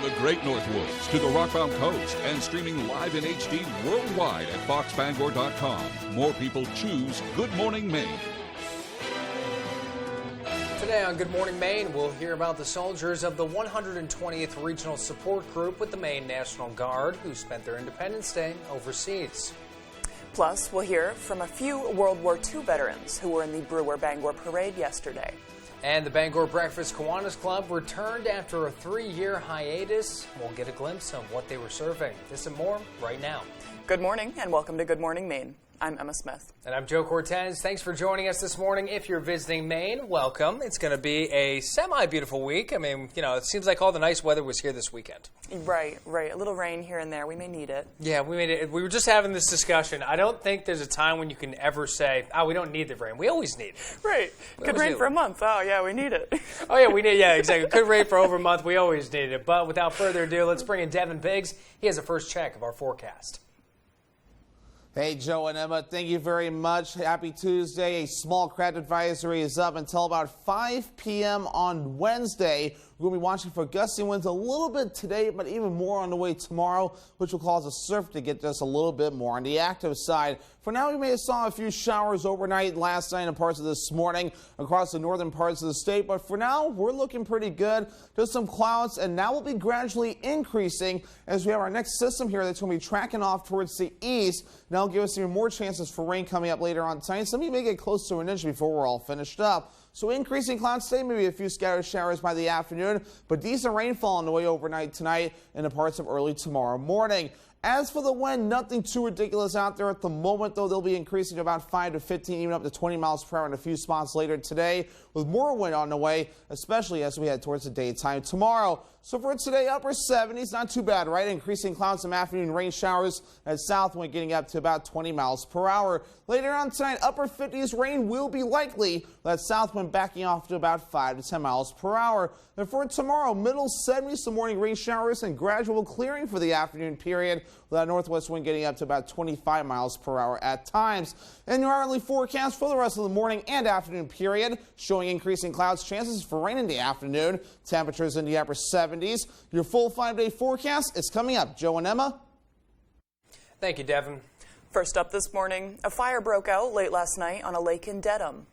From the Great Northwoods to the Rockbound Coast and streaming live in HD worldwide at foxbangor.com. More people choose Good Morning Maine. Today on Good Morning Maine, we'll hear about the soldiers of the 120th Regional Support Group with the Maine National Guard who spent their Independence Day overseas. Plus, we'll hear from a few World War II veterans who were in the Brewer Bangor Parade yesterday. And the Bangor Breakfast Kiwanis Club returned after a 3-year hiatus. We'll get a glimpse of what they were serving. This and more right now. Good morning and welcome to Good Morning Maine. I'm Emma Smith. And I'm Joe Cortez. Thanks for joining us this morning. If you're visiting Maine, welcome. It's going to be a semi-beautiful week. I mean, it seems like all the nice weather was here this weekend. Right. A little rain here and there. We may need it. Yeah, we made it. We were just having this discussion. I don't think there's a time when you can ever say, oh, we don't need the rain. We always need it. Right. Could rain for a month. Oh, yeah, we need it. Oh, yeah, we need it. Yeah, exactly. Could rain for over a month. We always need it. But without further ado, let's bring in Devin Biggs. He has a first check of our forecast. Hey, Joe and Emma, thank you very much. Happy Tuesday. A small craft advisory is up until about 5 p.m. on Wednesday. We're going to be watching for gusty winds a little bit today, but even more on the way tomorrow, which will cause the surf to get just a little bit more on the active side. For now, we may have saw a few showers overnight last night and parts of this morning across the northern parts of the state, but for now, we're looking pretty good. Just some clouds, and now will be gradually increasing as we have our next system here that's going to be tracking off towards the east. Now give us even more chances for rain coming up later on tonight. Some of you may get close to an inch before we're all finished up. So increasing clouds today, maybe a few scattered showers by the afternoon, but decent rainfall on the way overnight tonight and the parts of early tomorrow morning. As for the wind, nothing too ridiculous out there at the moment, though. They'll be increasing to about 5 to 15, even up to 20 miles per hour in a few spots later today, with more wind on the way, especially as we head towards the daytime tomorrow. So for today, upper 70s, not too bad, right? Increasing clouds, some afternoon rain showers, and south wind getting up to about 20 miles per hour. Later on tonight, upper 50s, rain will be likely. That south wind backing off to about 5 to 10 miles per hour. And for tomorrow, middle 70s, some morning rain showers and gradual clearing for the afternoon period, with that northwest wind getting up to about 25 miles per hour at times. And your hourly forecast for the rest of the morning and afternoon period, showing increasing clouds, chances for rain in the afternoon, temperatures in the upper 70s. Your full 5-day forecast is coming up. Joe and Emma. Thank you, Devin. First up this morning, a fire broke out late last night on a lake in Dedham.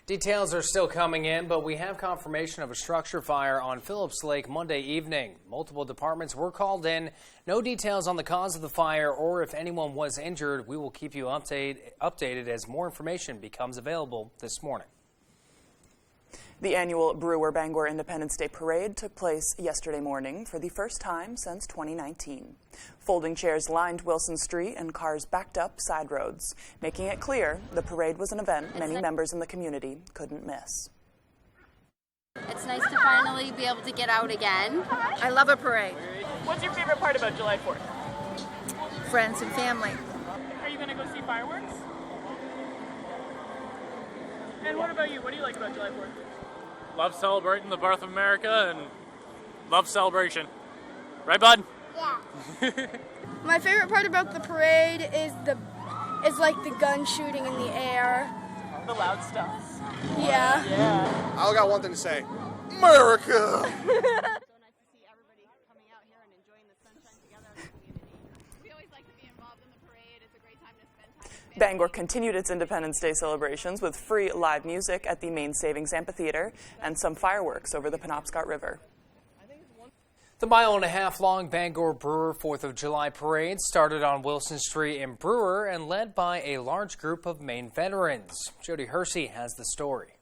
Details are still coming in, but we have confirmation of a structure fire on Phillips Lake Monday evening. Multiple departments were called in. No details on the cause of the fire or if anyone was injured. We will keep you updated as more information becomes available this morning. The annual Brewer Bangor Independence Day Parade took place yesterday morning for the first time since 2019. Folding chairs lined Wilson Street and cars backed up side roads, making it clear the parade was an event many members in the community couldn't miss. It's nice to finally be able to get out again. I love a parade. What's your favorite part about July 4th? Friends and family. Are you going to go see fireworks? And what about you? What do you like about July 4th? Love celebrating the birth of America and love celebration. Right, bud? Yeah. My favorite part about the parade is like the gun shooting in the air. The loud stuff. Yeah. Yeah. I got one thing to say. America! So nice to see everybody coming out here and enjoying the sunshine together in the community. We always like to be involved in the parade. It's a great time to spend time with family. Bangor continued its Independence Day celebrations with free live music at the Maine Savings Amphitheater and some fireworks over the Penobscot River. The mile-and-a-half-long Bangor Brewer 4th of July parade started on Wilson Street in Brewer and led by a large group of Maine veterans. Jody Hersey has the story.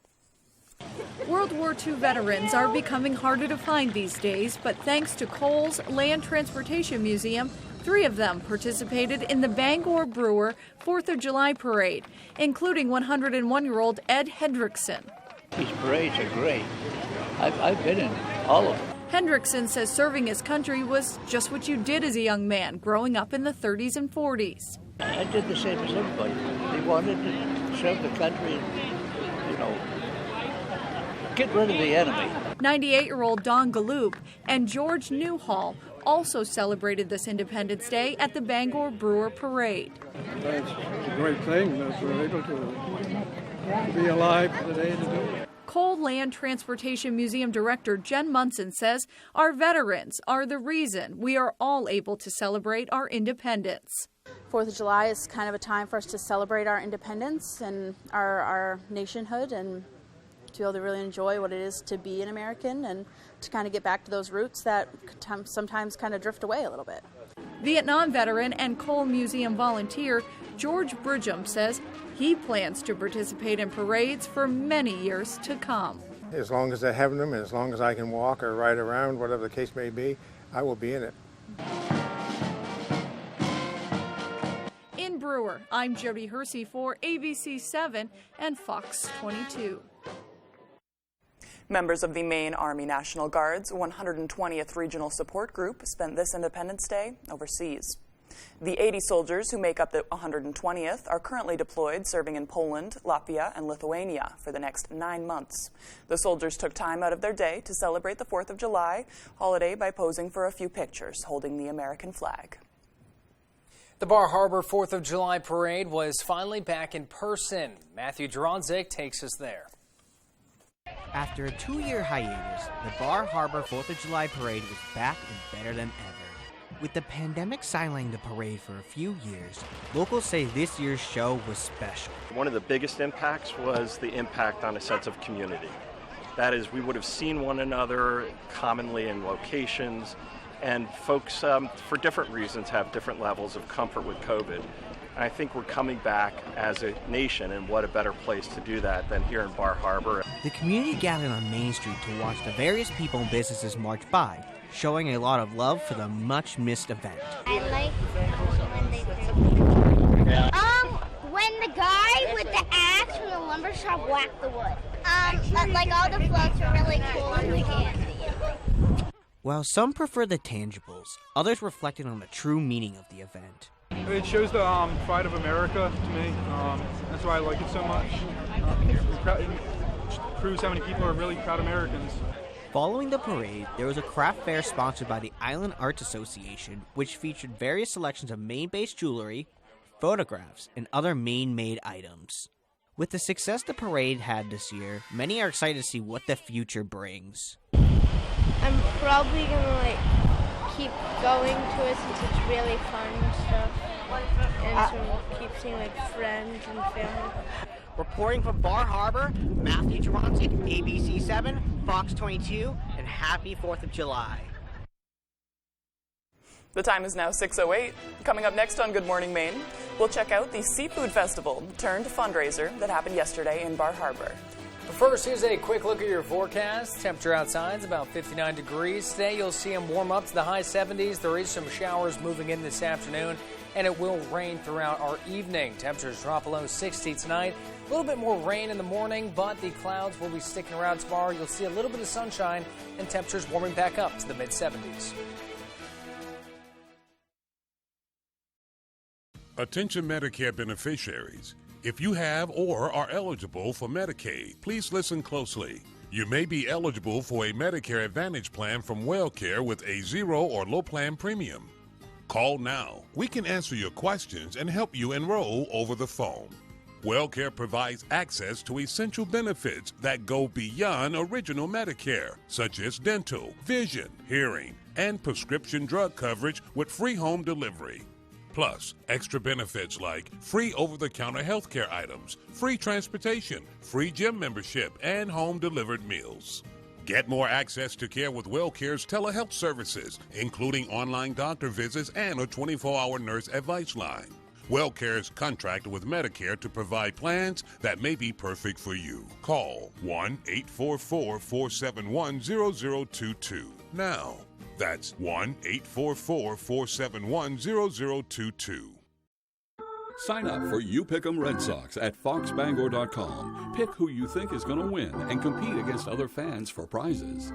World War II veterans are becoming harder to find these days, but thanks to Cole's Land Transportation Museum, 3 of them participated in the Bangor Brewer 4th of July parade, including 101-year-old Ed Hendrickson. These parades are great. I've been in all of them. Hendrickson says serving his country was just what you did as a young man, growing up in the 30s and 40s. I did the same as everybody. They wanted to serve the country and, get rid of the enemy. 98-year-old Don Galloop and George Newhall also celebrated this Independence Day at the Bangor Brewer Parade. It's a great thing that we're able to be alive today to do it. Cole Land Transportation Museum Director Jen Munson says our veterans are the reason we are all able to celebrate our independence. 4th of July is kind of a time for us to celebrate our independence and our nationhood, and to be able to really enjoy what it is to be an American and to kind of get back to those roots that sometimes kind of drift away a little bit. Vietnam veteran and Cole Museum volunteer George Bridgham says he plans to participate in parades for many years to come. As long as they're having them, and as long as I can walk or ride around, whatever the case may be, I will be in it. In Brewer, I'm Jody Hersey for ABC 7 and Fox 22. Members of the Maine Army National Guard's 120th Regional Support Group spent this Independence Day overseas. The 80 soldiers who make up the 120th are currently deployed serving in Poland, Latvia, and Lithuania for the next 9 months. The soldiers took time out of their day to celebrate the 4th of July holiday by posing for a few pictures holding the American flag. The Bar Harbor 4th of July parade was finally back in person. Matthew Dronzik takes us there. After a 2-year hiatus, the Bar Harbor 4th of July parade was back and better than ever. With the pandemic silencing the parade for a few years, locals say this year's show was special. One of the biggest impacts was the impact on a sense of community. That is, we would have seen one another commonly in locations, and folks, for different reasons, have different levels of comfort with COVID. I think we're coming back as a nation, and what a better place to do that than here in Bar Harbor. The community gathered on Main Street to watch the various people and businesses march by, showing a lot of love for the much-missed event. I like when they when the guy with the axe from the lumber shop whacked the wood. Like all the floats are really cool and we can see. While some prefer the tangibles, others reflected on the true meaning of the event. It shows the pride of America to me. That's why I like it so much. It proves how many people are really proud Americans. Following the parade, there was a craft fair sponsored by the Island Arts Association, which featured various selections of Maine-based jewelry, photographs, and other Maine-made items. With the success the parade had this year, many are excited to see what the future brings. I'm probably gonna keep going to it since it's really fun and stuff, and so keep seeing friends and family. Reporting from Bar Harbor, Matthew Dronzik, ABC 7, Fox 22, and happy 4th of July. The time is now 6:08. Coming up next on Good Morning Maine, we'll check out the Seafood Festival turned fundraiser that happened yesterday in Bar Harbor. But first, here's a quick look at your forecast. Temperature outside is about 59 degrees. Today, you'll see them warm up to the high 70s. There is some showers moving in this afternoon, and it will rain throughout our evening. Temperatures drop below 60 tonight. A little bit more rain in the morning, but the clouds will be sticking around tomorrow. You'll see a little bit of sunshine and temperatures warming back up to the mid-70s. Attention Medicare beneficiaries. If you have or are eligible for Medicaid, please listen closely. You may be eligible for a Medicare Advantage plan from WellCare with a zero or low plan premium. Call now. We can answer your questions and help you enroll over the phone. WellCare provides access to essential benefits that go beyond original Medicare, such as dental, vision, hearing, and prescription drug coverage with free home delivery. Plus, extra benefits like free over-the-counter healthcare items, free transportation, free gym membership, and home-delivered meals. Get more access to care with WellCare's telehealth services, including online doctor visits and a 24-hour nurse advice line. WellCare is contracted with Medicare to provide plans that may be perfect for you. Call 1-844-471-0022 now. That's 1-844-471-0022. Sign up for You Pick 'em Red Sox at foxbangor.com. Pick who you think is going to win and compete against other fans for prizes.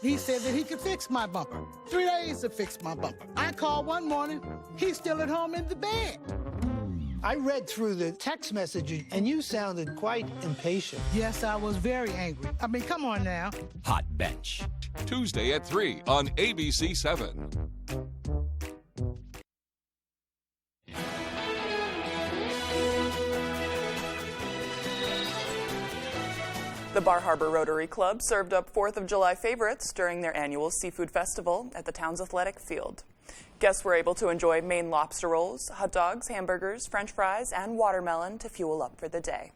He said that he could fix my bumper. 3 days to fix my bumper. I called one morning, he's still at home in the bed. I read through the text message and you sounded quite impatient. Yes, I was very angry. I mean, come on now. Hot Bench. Tuesday at 3 on ABC 7. The Bar Harbor Rotary Club served up 4th of July favorites during their annual seafood festival at the town's athletic field. Guests were able to enjoy Maine lobster rolls, hot dogs, hamburgers, French fries, and watermelon to fuel up for the day.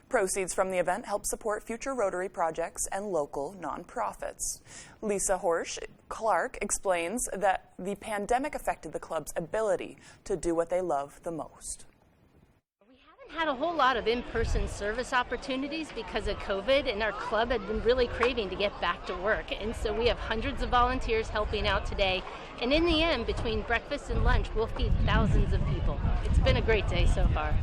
Proceeds from the event help support future Rotary projects and local nonprofits. Lisa Horsch Clark explains that the pandemic affected the club's ability to do what they love the most. Had a whole lot of in-person service opportunities because of COVID, and our club had been really craving to get back to work. And so we have hundreds of volunteers helping out today. And in the end, between breakfast and lunch, we'll feed thousands of people. It's been a great day so far.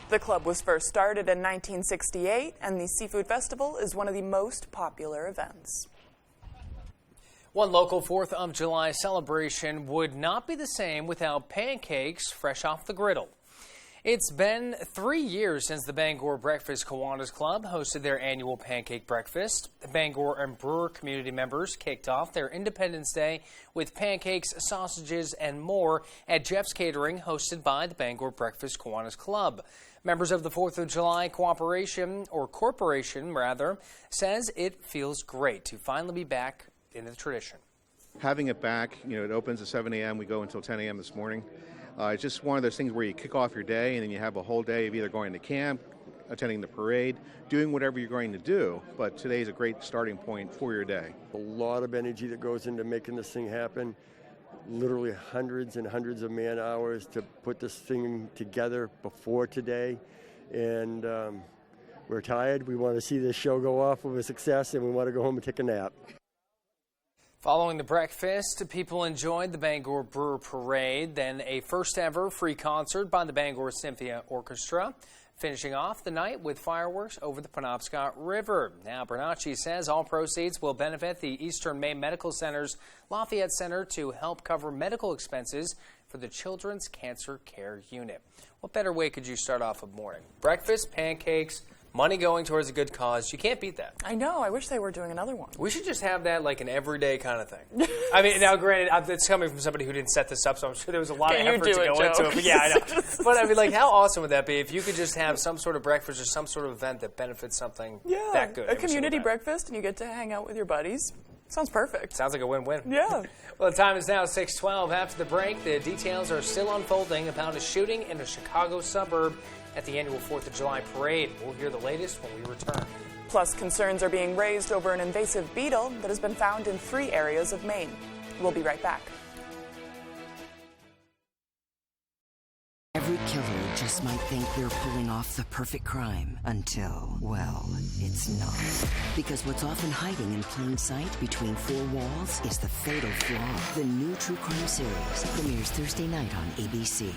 The club was first started in 1968, and the Seafood Festival is one of the most popular events. One local 4th of July celebration would not be the same without pancakes fresh off the griddle. It's been 3 years since the Bangor Breakfast Kiwanis Club hosted their annual pancake breakfast. The Bangor and Brewer community members kicked off their Independence Day with pancakes, sausages, and more at Jeff's Catering, hosted by the Bangor Breakfast Kiwanis Club. Members of the 4th of July corporation, says it feels great to finally be back in the tradition. Having it back, it opens at 7 a.m. We go until 10 a.m. this morning. It's just one of those things where you kick off your day and then you have a whole day of either going to camp, attending the parade, doing whatever you're going to do. But today is a great starting point for your day. A lot of energy that goes into making this thing happen. Literally hundreds and hundreds of man hours to put this thing together before today. And we're tired. We want to see this show go off with a success, and we want to go home and take a nap. Following the breakfast, people enjoyed the Bangor Brewer Parade, then a first-ever free concert by the Bangor Symphony Orchestra, finishing off the night with fireworks over the Penobscot River. Now, Bernacchi says all proceeds will benefit the Eastern Maine Medical Center's Lafayette Center to help cover medical expenses for the Children's Cancer Care Unit. What better way could you start off a morning? Breakfast, pancakes, money going towards a good cause. You can't beat that. I know. I wish they were doing another one. We should just have that like an everyday kind of thing. I mean, now granted, it's coming from somebody who didn't set this up, so I'm sure there was a lot of effort to go into it. But yeah, I know. But I mean, like, how awesome would that be if you could just have some sort of breakfast or some sort of event that benefits something that good? A community breakfast, and you get to hang out with your buddies. Sounds perfect. Sounds like a win-win. Yeah. Well, the time is now 6:12. After the break, the details are still unfolding about a shooting in a Chicago suburb at the annual 4th of July parade. We'll hear the latest when we return. Plus, concerns are being raised over an invasive beetle that has been found in 3 areas of Maine. We'll be right back. Every killer just might think they're pulling off the perfect crime until, well, it's not. Because what's often hiding in plain sight between 4 walls is the fatal flaw. The new true crime series premieres Thursday night on ABC.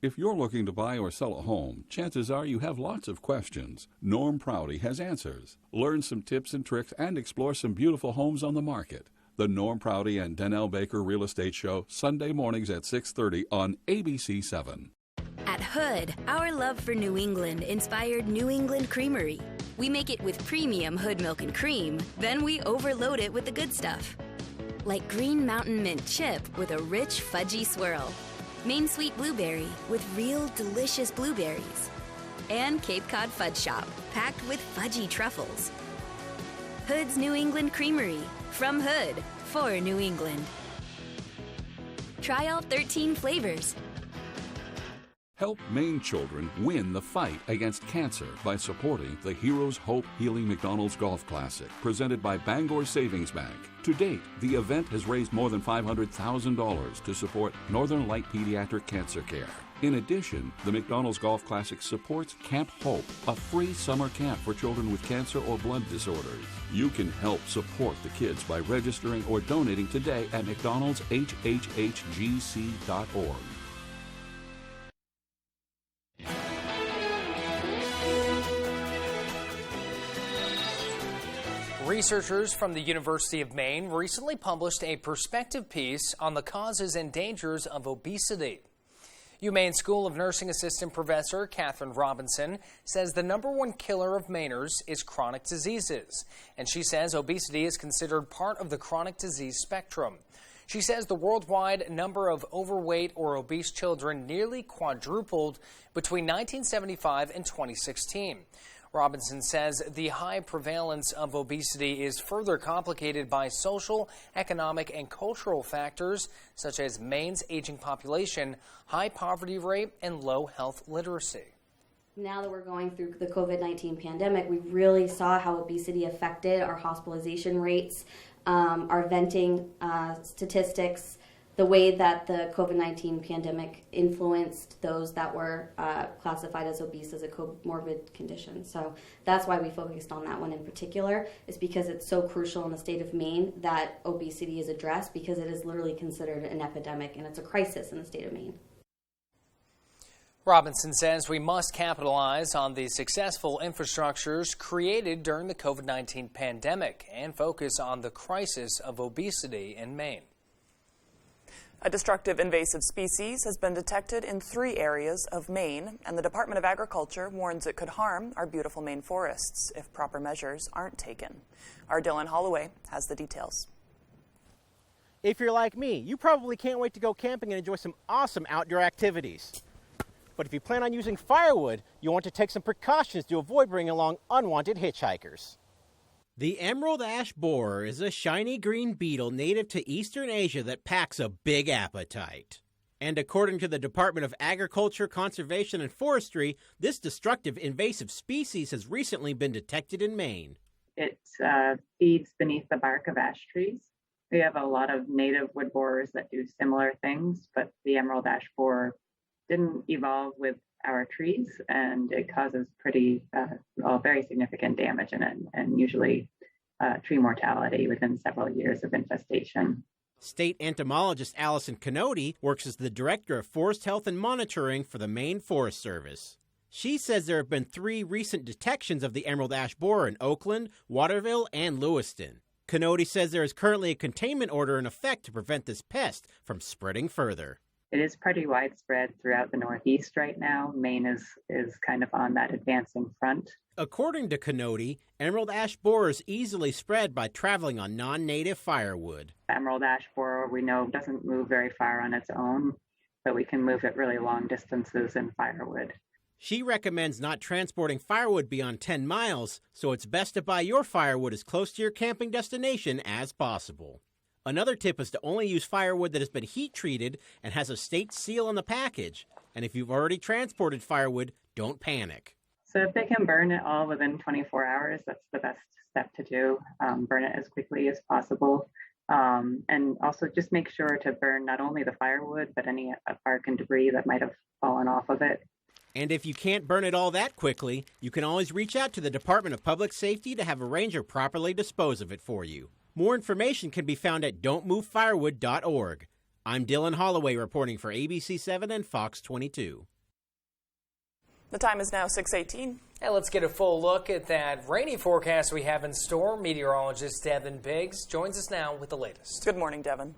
If you're looking to buy or sell a home, chances are you have lots of questions. Norm Prouty has answers. Learn some tips and tricks and explore some beautiful homes on the market. The Norm Prouty and Donnell Baker Real Estate Show, Sunday mornings at 6:30 on ABC 7. At Hood, our love for New England inspired New England Creamery. We make it with premium Hood milk and cream, then we overload it with the good stuff. Like Green Mountain Mint chip with a rich fudgy swirl. Maine Sweet Blueberry with real delicious blueberries. And Cape Cod Fudge Shop, packed with fudgy truffles. Hood's New England Creamery, from Hood, for New England. Try all 13 flavors. Help Maine children win the fight against cancer by supporting the Heroes Hope Healing McDonald's Golf Classic, presented by Bangor Savings Bank. To date, the event has raised more than $500,000 to support Northern Light Pediatric Cancer Care. In addition, the McDonald's Golf Classic supports Camp Hope, a free summer camp for children with cancer or blood disorders. You can help support the kids by registering or donating today at mcdonaldshhgc.org. Researchers from the University of Maine recently published a perspective piece on the causes and dangers of obesity. UMaine School of Nursing Assistant Professor Catherine Robinson says the #1 killer of Mainers is chronic diseases, and she says obesity is considered part of the chronic disease spectrum. She says the worldwide number of overweight or obese children nearly quadrupled between 1975 and 2016. Robinson says the high prevalence of obesity is further complicated by social, economic, and cultural factors such as Maine's aging population, high poverty rate, and low health literacy. Now that we're going through the COVID-19 pandemic, we really saw how obesity affected our hospitalization rates, our venting statistics, the way that the COVID-19 pandemic influenced those that were classified as obese as a comorbid condition. So that's why we focused on that one in particular, is because it's so crucial in the state of Maine that obesity is addressed, because it is literally considered an epidemic and it's a crisis in the state of Maine. Robinson says we must capitalize on the successful infrastructures created during the COVID-19 pandemic and focus on the crisis of obesity in Maine. A destructive invasive species has been detected in 3 areas of Maine, and the Department of Agriculture warns it could harm our beautiful Maine forests if proper measures aren't taken. Our Dylan Holloway has the details. If you're like me, you probably can't wait to go camping and enjoy some awesome outdoor activities. But if you plan on using firewood, you'll want to take some precautions to avoid bringing along unwanted hitchhikers. The emerald ash borer is a shiny green beetle native to Eastern Asia that packs a big appetite. And according to the Department of Agriculture, Conservation, and Forestry, this destructive invasive species has recently been detected in Maine. It feeds beneath the bark of ash trees. We have a lot of native wood borers that do similar things, but the emerald ash borer didn't evolve with our trees, and it causes very significant damage and usually tree mortality within several years of infestation. State entomologist Allison Canody works as the Director of Forest Health and Monitoring for the Maine Forest Service. She says there have been 3 recent detections of the emerald ash borer in Oakland, Waterville, and Lewiston. Canody says there is currently a containment order in effect to prevent this pest from spreading further. It is pretty widespread throughout the Northeast right now. Maine is kind of on that advancing front. According to Canody, emerald ash borers easily spread by traveling on non-native firewood. Emerald ash borer, we know, doesn't move very far on its own, but we can move it really long distances in firewood. She recommends not transporting firewood beyond 10 miles, so it's best to buy your firewood as close to your camping destination as possible. Another tip is to only use firewood that has been heat treated and has a state seal on the package. And if you've already transported firewood, don't panic. So if they can burn it all within 24 hours, that's the best step to do. Burn it as quickly as possible. And also just make sure to burn not only the firewood, but any bark and debris that might have fallen off of it. And if you can't burn it all that quickly, you can always reach out to the Department of Public Safety to have a ranger properly dispose of it for you. More information can be found at don'tmovefirewood.org. I'm Dylan Holloway reporting for ABC7 and Fox 22. The time is now 6:18. Hey, let's get a full look at that rainy forecast we have in store. Meteorologist Devin Biggs joins us now with the latest. Good morning, Devin.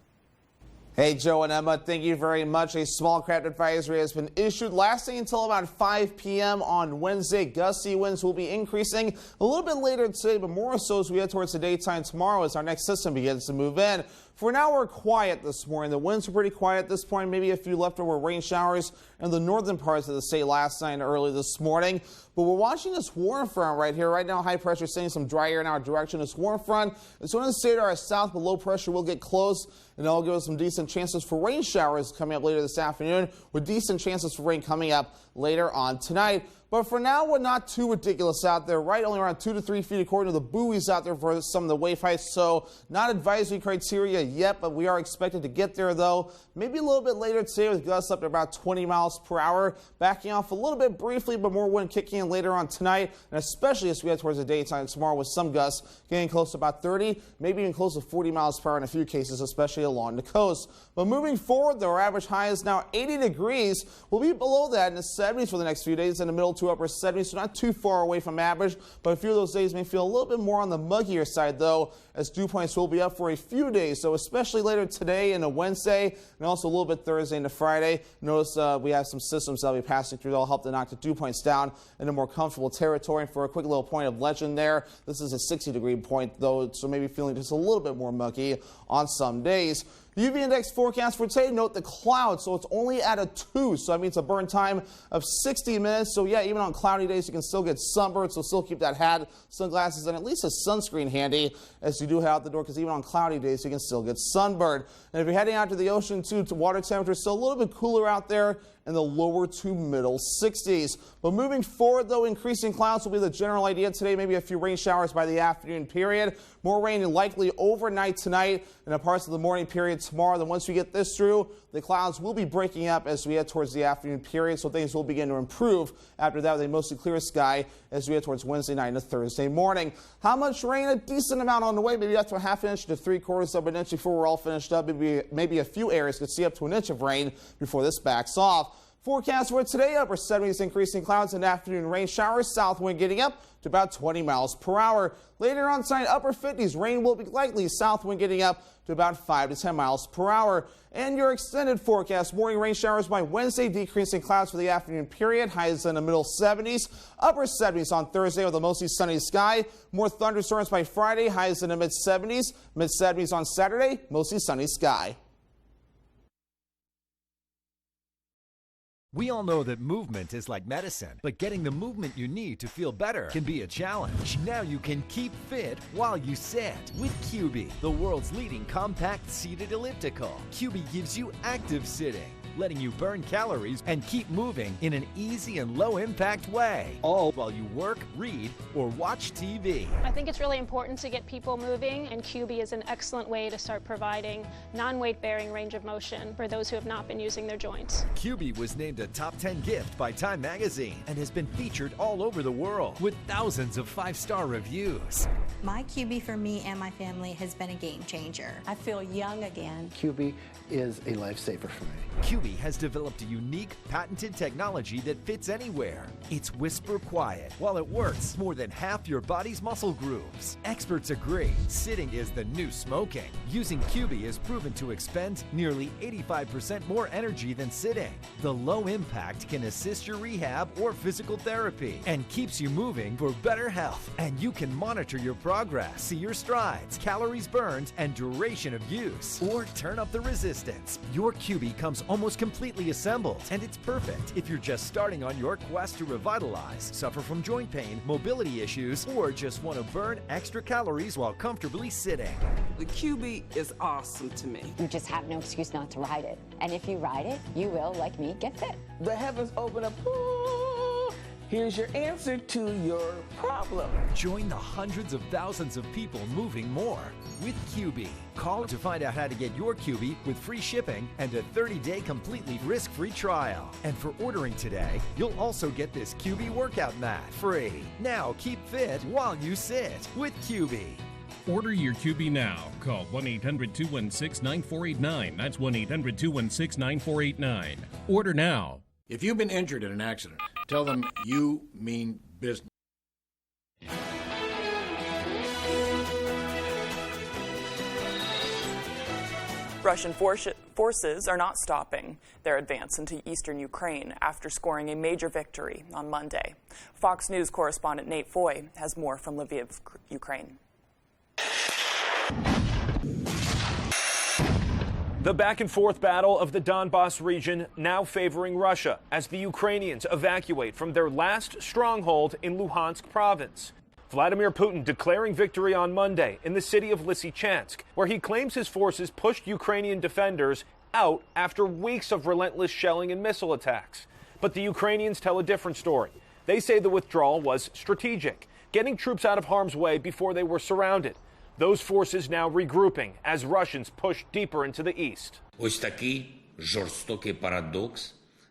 Hey, Joe and Emma, thank you very much. A small craft advisory has been issued lasting until about 5 p.m. on Wednesday. Gusty winds will be increasing a little bit later today, but more so as we head towards the daytime tomorrow as our next system begins to move in. For now, we're quiet this morning. The winds were pretty quiet at this point, maybe a few leftover rain showers in the northern parts of the state last night and early this morning. But we're watching this warm front right here. Right now, high pressure is sending some dry air in our direction. This warm front is going to stay to our south, but low pressure will get close, and that'll give us some decent chances for rain showers coming up later this afternoon, with decent chances for rain coming up later on tonight. But for now, we're not too ridiculous out there, right? Only around 2 to 3 feet according to the buoys out there for some of the wave heights. So not advisory criteria yet, but we are expected to get there, though. Maybe a little bit later today with gusts up to about 20 miles per hour. Backing off a little bit briefly, but more wind kicking in later on tonight, and especially as we head towards the daytime tomorrow with some gusts getting close to about 30, maybe even close to 40 miles per hour in a few cases, especially along the coast. But moving forward, though, our average high is now 80 degrees. We'll be below that in the 70s for the next few days, in the middle to upper 70s, so not too far away from average. But a few of those days may feel a little bit more on the muggier side, though, as dew points will be up for a few days. So especially later today and a Wednesday, and also a little bit Thursday into Friday. Notice we have some systems that will be passing through that will help to knock the dew points down into more comfortable territory. And for a quick little point of legend there, this is a 60-degree point, though, so maybe feeling just a little bit more muggy on some days. The UV index forecast for today, note the clouds, so it's only at a 2, so that means a burn time of 60 minutes. So yeah, even on cloudy days, you can still get sunburned, so still keep that hat, sunglasses, and at least a sunscreen handy as you do head out the door, because even on cloudy days, you can still get sunburned. And if you're heading out to the ocean too, water temperature is still a little bit cooler out there in the lower to middle 60s. But moving forward, though, increasing clouds will be the general idea today. Maybe a few rain showers by the afternoon period. More rain likely overnight tonight and in parts of the morning period tomorrow. Then once we get this through, the clouds will be breaking up as we head towards the afternoon period, so things will begin to improve. After that, with a mostly clear sky as we head towards Wednesday night into Thursday morning. How much rain? A decent amount on the way, maybe up to a half inch to 3/4 of an inch before we're all finished up. Maybe a few areas could see up to an inch of rain before this backs off. Forecast for today, upper 70s, increasing clouds and afternoon rain showers. South wind getting up to about 20 miles per hour. Later on tonight, upper 50s, rain will be likely. South wind getting up to about 5 to 10 miles per hour. And your extended forecast, morning rain showers by Wednesday, decreasing clouds for the afternoon period. Highs in the middle 70s, upper 70s on Thursday with a mostly sunny sky. More thunderstorms by Friday, highs in the mid 70s, mid 70s on Saturday, mostly sunny sky. We all know that movement is like medicine, but getting the movement you need to feel better can be a challenge. Now you can keep fit while you sit with QB, the world's leading compact seated elliptical. QB gives you active sitting, letting you burn calories and keep moving in an easy and low-impact way, all while you work, read, or watch TV. I think it's really important to get people moving, and QB is an excellent way to start providing non-weight-bearing range of motion for those who have not been using their joints. QB was named a top 10 gift by Time Magazine and has been featured all over the world with thousands of 5-star reviews. My QB for me and my family has been a game changer. I feel young again. QB is a lifesaver for me. QB has developed a unique, patented technology that fits anywhere. It's whisper quiet. While it works more than half your body's muscle grooves. Experts agree, sitting is the new smoking. Using QB is proven to expend nearly 85% more energy than sitting. The low impact can assist your rehab or physical therapy and keeps you moving for better health. And you can monitor your progress, see your strides, calories burned, and duration of use. Or turn up the resistance. Your QB comes almost completely assembled, and it's perfect if you're just starting on your quest to revitalize, suffer from joint pain, mobility issues, or just want to burn extra calories while comfortably sitting. The QB is awesome to me. You just have no excuse not to ride it. And if you ride it, you will, like me, get fit. The heavens open up. Ooh, here's your answer to your problem. Join the hundreds of thousands of people moving more with QB. Call to find out how to get your QB with free shipping and a 30-day completely risk-free trial. And for ordering today, you'll also get this QB workout mat free. Now keep fit while you sit with QB. Order your QB now. Call 1-800-216-9489. That's 1-800-216-9489. Order now. If you've been injured in an accident, tell them you mean business. Russian forces are not stopping their advance into eastern Ukraine after scoring a major victory on Monday. Fox News correspondent Nate Foy has more from Lviv, Ukraine. The back-and-forth battle of the Donbas region now favoring Russia as the Ukrainians evacuate from their last stronghold in Luhansk province. Vladimir Putin declaring victory on Monday in the city of Lysychansk, where he claims his forces pushed Ukrainian defenders out after weeks of relentless shelling and missile attacks. But the Ukrainians tell a different story. They say the withdrawal was strategic, getting troops out of harm's way before they were surrounded. Those forces now regrouping as Russians push deeper into the east.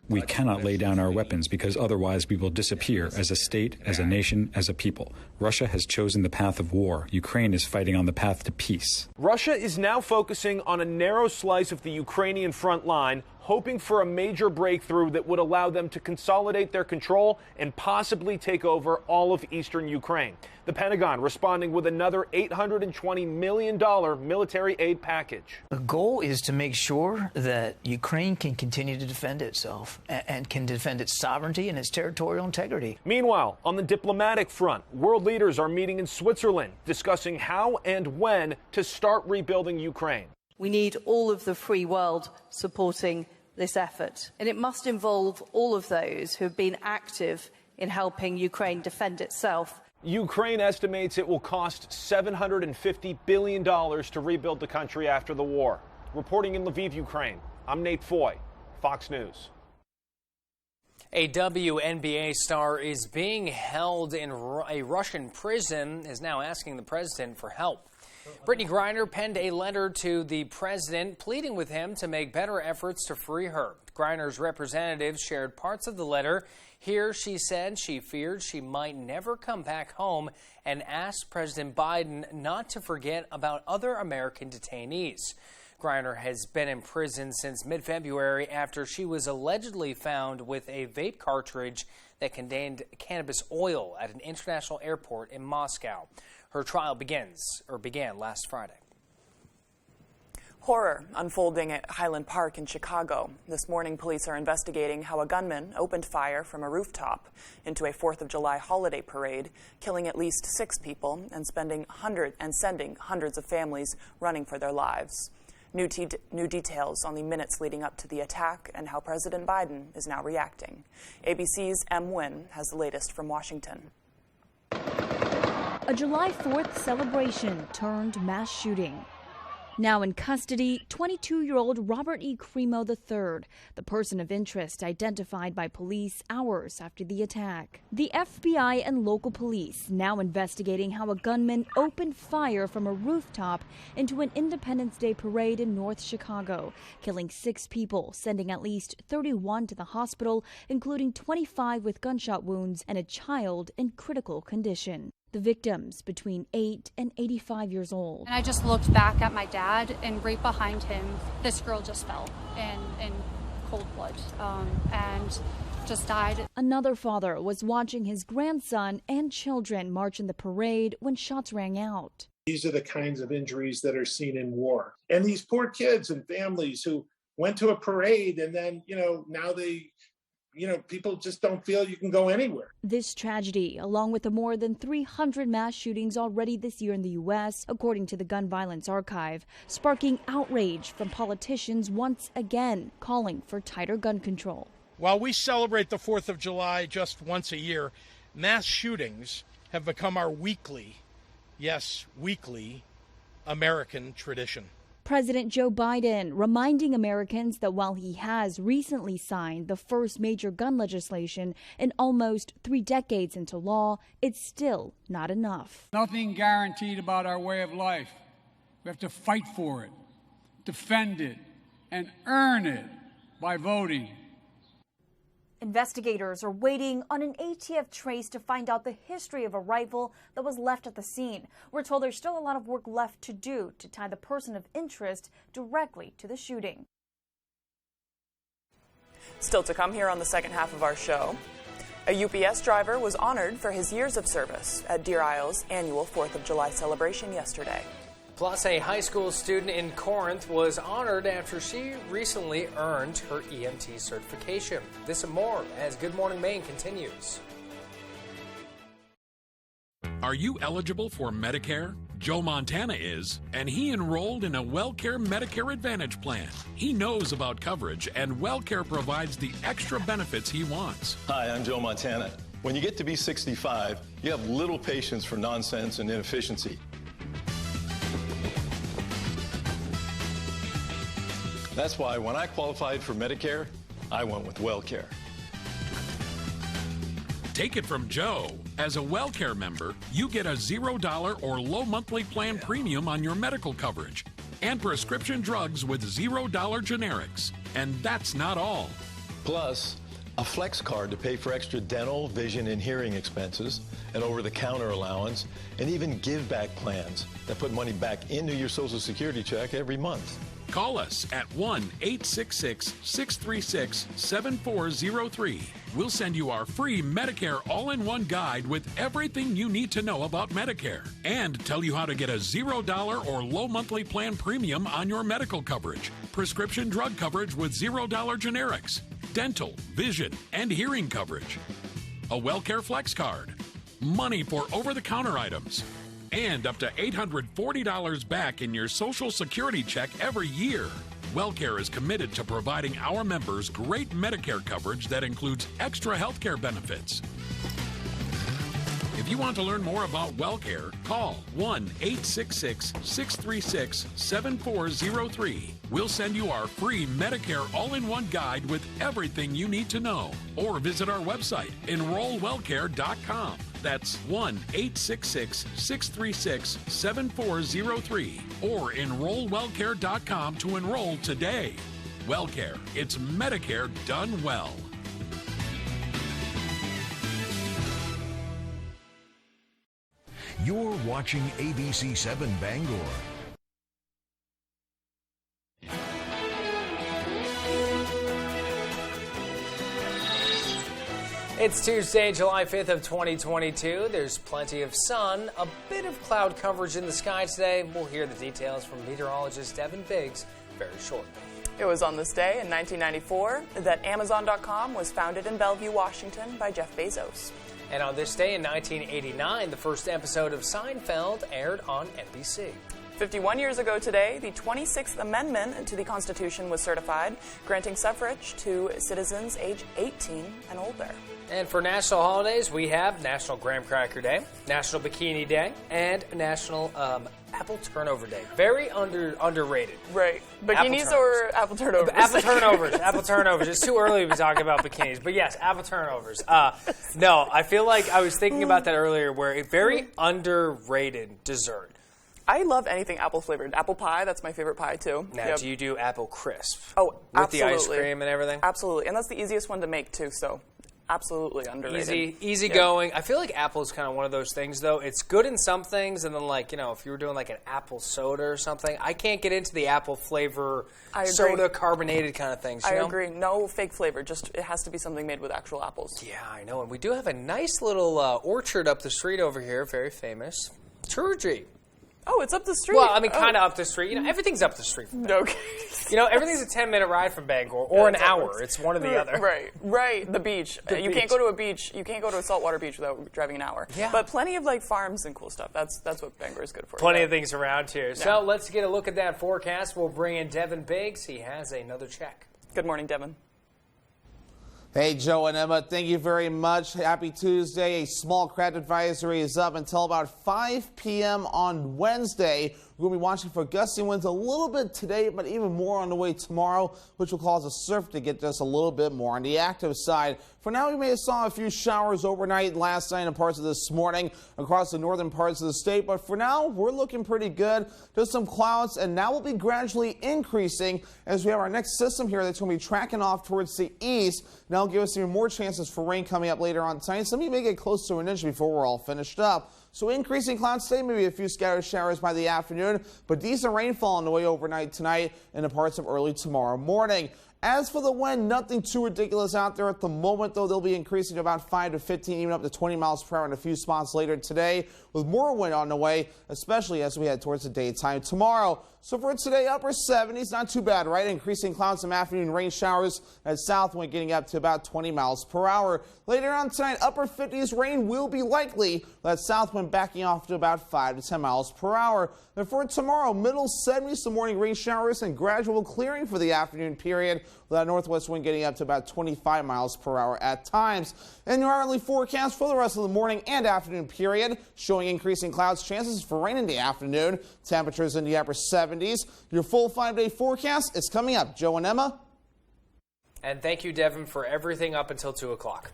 We cannot lay down our weapons because otherwise we will disappear as a state, as a nation, as a people. Russia has chosen the path of war. Ukraine is fighting on the path to peace. Russia is now focusing on a narrow slice of the Ukrainian front line, hoping for a major breakthrough that would allow them to consolidate their control and possibly take over all of eastern Ukraine. The Pentagon responding with another $820 million military aid package. The goal is to make sure that Ukraine can continue to defend itself and can defend its sovereignty and its territorial integrity. Meanwhile, on the diplomatic front, world leaders are meeting in Switzerland, discussing how and when to start rebuilding Ukraine. We need all of the free world supporting this effort, and it must involve all of those who have been active in helping Ukraine defend itself. Ukraine estimates it will cost $750 billion to rebuild the country after the war. Reporting in Lviv, Ukraine, I'm Nate Foy, Fox News. A WNBA star is being held in a Russian prison, is now asking the president for help. Brittany Griner penned a letter to the president pleading with him to make better efforts to free her. Griner's representatives shared parts of the letter. Here she said she feared she might never come back home and asked President Biden not to forget about other American detainees. Griner has been in prison since mid-February after she was allegedly found with a vape cartridge that contained cannabis oil at an international airport in Moscow. Her trial began last Friday. Horror unfolding at Highland Park in Chicago. This morning, police are investigating how a gunman opened fire from a rooftop into a 4th of July holiday parade, killing at least 6 people and sending hundreds of families running for their lives. New details on the minutes leading up to the attack and how President Biden is now reacting. ABC's M. Nguyen has the latest from Washington. A July 4th celebration turned mass shooting. Now in custody, 22-year-old Robert E. Cremo III, the person of interest identified by police hours after the attack. The FBI and local police now investigating how a gunman opened fire from a rooftop into an Independence Day parade in North Chicago, killing 6 people, sending at least 31 to the hospital, including 25 with gunshot wounds and a child in critical condition. The victims between 8 and 85 years old. And I just looked back at my dad, and right behind him, this girl just fell in cold blood and just died. Another father was watching his grandson and children march in the parade when shots rang out. These are the kinds of injuries that are seen in war. And these poor kids and families who went to a parade and then, now people just don't feel you can go anywhere. This tragedy, along with the more than 300 mass shootings already this year in the U.S., according to the Gun Violence Archive, sparking outrage from politicians once again calling for tighter gun control. While we celebrate the 4th of July just once a year, mass shootings have become our weekly American tradition. President Joe Biden reminding Americans that while he has recently signed the first major gun legislation in almost 3 decades into law, it's still not enough. Nothing guaranteed about our way of life. We have to fight for it, defend it, and earn it by voting. Investigators are waiting on an ATF trace to find out the history of a rifle that was left at the scene. We're told there's still a lot of work left to do to tie the person of interest directly to the shooting. Still to come here on the second half of our show. A UPS driver was honored for his years of service at Deer Isle's annual 4th of July celebration yesterday. Plus, a high school student in Corinth was honored after she recently earned her EMT certification. This and more as Good Morning Maine continues. Are you eligible for Medicare? Joe Montana is, and he enrolled in a WellCare Medicare Advantage plan. He knows about coverage, and WellCare provides the extra benefits he wants. Hi, I'm Joe Montana. When you get to be 65, you have little patience for nonsense and inefficiency. That's why when I qualified for Medicare, I went with WellCare. Take it from Joe. As a WellCare member, you get a $0 or low monthly plan premium on your medical coverage and prescription drugs with $0 generics. And that's not all. Plus, a flex card to pay for extra dental, vision, and hearing expenses, an over-the-counter allowance, and even give-back plans that put money back into your Social Security check every month. Call us at 1-866-636-7403. We'll send you our free Medicare all-in-one guide with everything you need to know about Medicare and tell you how to get a $0 or low monthly plan premium on your medical coverage, prescription drug coverage with $0 generics, dental, vision, and hearing coverage, a WellCare Flex card, money for over-the-counter items, and up to $840 back in your Social Security check every year. WellCare is committed to providing our members great Medicare coverage that includes extra health care benefits. If you want to learn more about WellCare, call 1-866-636-7403. We'll send you our free Medicare all-in-one guide with everything you need to know. Or visit our website, enrollwellcare.com. That's 1-866-636-7403. Or enrollwellcare.com to enroll today. WellCare, it's Medicare done well. You're watching ABC 7 Bangor. It's Tuesday, July 5th of 2022. There's plenty of sun, a bit of cloud coverage in the sky today. We'll hear the details from meteorologist Devin Biggs very shortly. It was on this day in 1994 that Amazon.com was founded in Bellevue, Washington by Jeff Bezos. And on this day in 1989, the first episode of Seinfeld aired on NBC. 51 years ago today, the 26th Amendment to the Constitution was certified, granting suffrage to citizens age 18 and older. And for national holidays, we have National Graham Cracker Day, National Bikini Day, and National Apple Turnover Day. Very underrated. Right. Bikinis or apple turnovers? Apple turnovers. Apple turnovers. It's too early to be talking about bikinis. But yes, apple turnovers. No, I feel like I was thinking about that earlier, where a very underrated dessert. I love anything apple flavored. Apple pie, that's my favorite pie too. Now, do you do apple crisp? Oh, with absolutely. the ice cream and everything? Absolutely. And that's the easiest one to make too, so absolutely underrated. Easy going. I feel like apple is kind of one of those things, though. It's good in some things, and then, like, if you were doing like an apple soda or something, I can't get into the apple flavor soda carbonated kind of things. I agree. No fake flavor. Just it has to be something made with actual apples. Yeah, I know. And we do have a nice little orchard up the street over here, very famous. Turgy. Oh, it's up the street. Well, I mean, kind of up the street. Everything's up the street from Bangor. Okay. Everything's a 10-minute ride from Bangor, or an hour. It's one or the other. Right. The beach. You can't go to a beach. You can't go to a saltwater beach without driving an hour. Yeah. But plenty of farms and cool stuff. That's what Bangor is good for. Plenty of things around here. So let's get a look at that forecast. We'll bring in Devin Biggs. He has another check. Good morning, Devin. Hey, Joe and Emma, thank you very much. Happy Tuesday. A small craft advisory is up until about 5 p.m. on Wednesday. We're going to be watching for gusty winds a little bit today, but even more on the way tomorrow, which will cause the surf to get just a little bit more on the active side. For now, we may have saw a few showers overnight last night and parts of this morning across the northern parts of the state, but for now, we're looking pretty good. Just some clouds, and now we'll be gradually increasing as we have our next system here that's going to be tracking off towards the east. Now it'll give us even more chances for rain coming up later on tonight. Some of you may get close to an inch before we're all finished up. So increasing clouds today, maybe a few scattered showers by the afternoon, but decent rainfall on the way overnight tonight and in parts of early tomorrow morning. As for the wind, nothing too ridiculous out there at the moment, though. They'll be increasing to about 5 to 15, even up to 20 miles per hour in a few spots later today, with more wind on the way, especially as we head towards the daytime tomorrow. So for today, upper 70s, not too bad, right? Increasing clouds, some afternoon rain showers, and south wind getting up to about 20 miles per hour. Later on tonight, upper 50s, rain will be likely. That south wind backing off to about 5 to 10 miles per hour. And for tomorrow, middle 70s, some morning rain showers and gradual clearing for the afternoon period, with that northwest wind getting up to about 25 miles per hour at times. And your hourly forecast for the rest of the morning and afternoon period, showing increasing clouds, chances for rain in the afternoon, temperatures in the upper 70s. Your full 5-day forecast is coming up. Joe and Emma. And thank you, Devin, for everything up until 2 o'clock.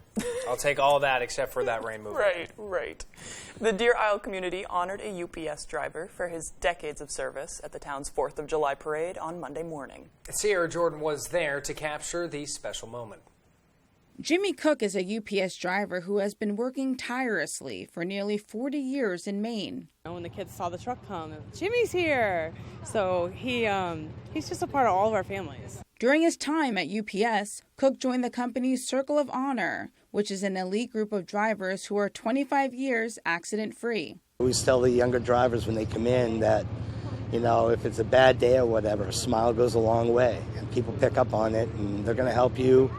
I'll take all that except for that rain movement. Right. The Deer Isle community honored a UPS driver for his decades of service at the town's 4th of July parade on Monday morning. Sierra Jordan was there to capture the special moment. Jimmy Cook is a UPS driver who has been working tirelessly for nearly 40 years in Maine. When the kids saw the truck come, Jimmy's here. So he's just a part of all of our families. During his time at UPS, Cook joined the company's Circle of Honor, which is an elite group of drivers who are 25 years accident-free. We always tell the younger drivers when they come in that, if it's a bad day or whatever, a smile goes a long way. And people pick up on it, and they're going to help you.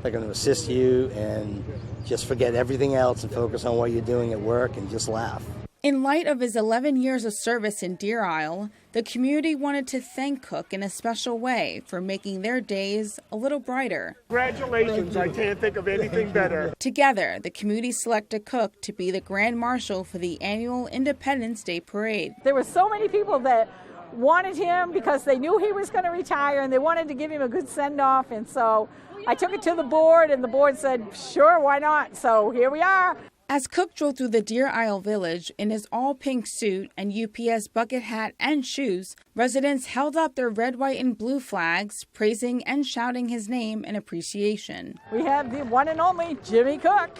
They're going to assist you, and just forget everything else and focus on what you're doing at work and just laugh. In light of his 11 years of service in Deer Isle, the community wanted to thank Cook in a special way for making their days a little brighter. Congratulations, I can't think of anything better. Together, the community selected Cook to be the Grand Marshal for the annual Independence Day Parade. There were so many people that wanted him because they knew he was going to retire and they wanted to give him a good send-off, and so I took it to the board and the board said, sure, why not? So here we are. As Cook drove through the Deer Isle village in his all-pink suit and UPS bucket hat and shoes, residents held up their red, white, and blue flags, praising and shouting his name in appreciation. We have the one and only Jimmy Cook.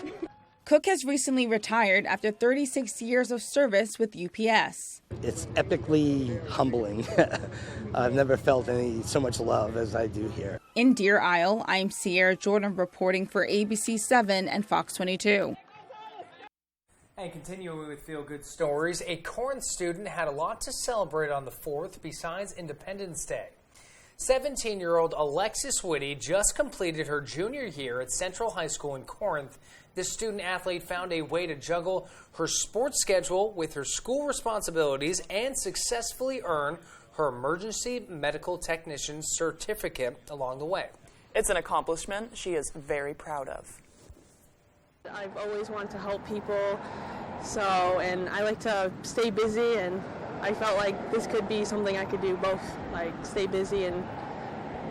Cook has recently retired after 36 years of service with UPS. It's epically humbling. I've never felt so much love as I do here. In Deer Isle, I'm Sierra Jordan reporting for ABC 7 and Fox 22. And continuing with Feel Good Stories, a Corinth student had a lot to celebrate on the 4th besides Independence Day. 17-year-old Alexis Whitty just completed her junior year at Central High School in Corinth. This student athlete found a way to juggle her sports schedule with her school responsibilities and successfully earn her emergency medical technician certificate along the way. It's an accomplishment she is very proud of. I've always wanted to help people, and I like to stay busy, and I felt like this could be something I could do both, like stay busy and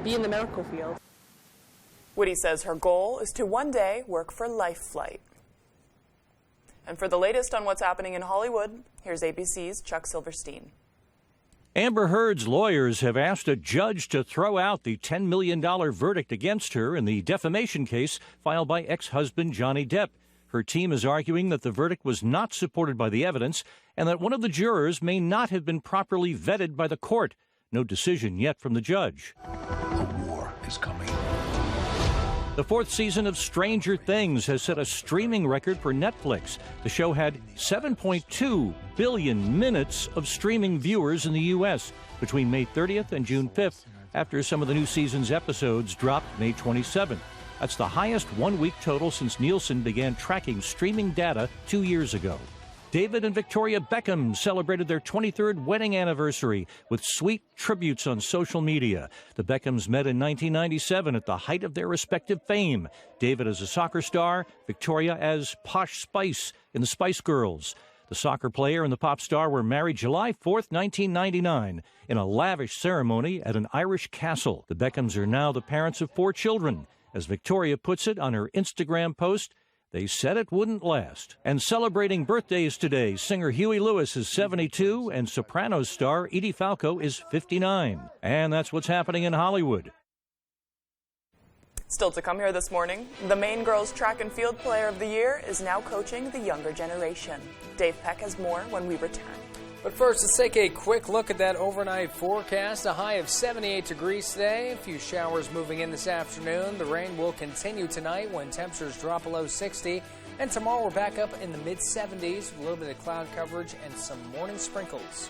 be in the medical field. Whitty says her goal is to one day work for Life Flight. And for the latest on what's happening in Hollywood, here's ABC's Chuck Silverstein. Amber Heard's lawyers have asked a judge to throw out the $10 million verdict against her in the defamation case filed by ex-husband Johnny Depp. Her team is arguing that the verdict was not supported by the evidence and that one of the jurors may not have been properly vetted by the court. No decision yet from the judge. A war is coming. The 4th season of Stranger Things has set a streaming record for Netflix. The show had 7.2 billion minutes of streaming viewers in the U.S. between May 30th and June 5th, after some of the new season's episodes dropped May 27th. That's the highest one-week total since Nielsen began tracking streaming data 2 years ago. David and Victoria Beckham celebrated their 23rd wedding anniversary with sweet tributes on social media. The Beckhams met in 1997 at the height of their respective fame. David as a soccer star, Victoria as Posh Spice in the Spice Girls. The soccer player and the pop star were married July 4th, 1999, in a lavish ceremony at an Irish castle. The Beckhams are now the parents of 4 children. As Victoria puts it on her Instagram post, they said it wouldn't last. And celebrating birthdays today, singer Huey Lewis is 72 and Sopranos star Edie Falco is 59. And that's what's happening in Hollywood. Still to come here this morning, the Maine girls track and field player of the year is now coaching the younger generation. Dave Peck has more when we return. But first, let's take a quick look at that overnight forecast. A high of 78 degrees today. A few showers moving in this afternoon. The rain will continue tonight when temperatures drop below 60. And tomorrow we're back up in the mid-70s with a little bit of cloud coverage and some morning sprinkles.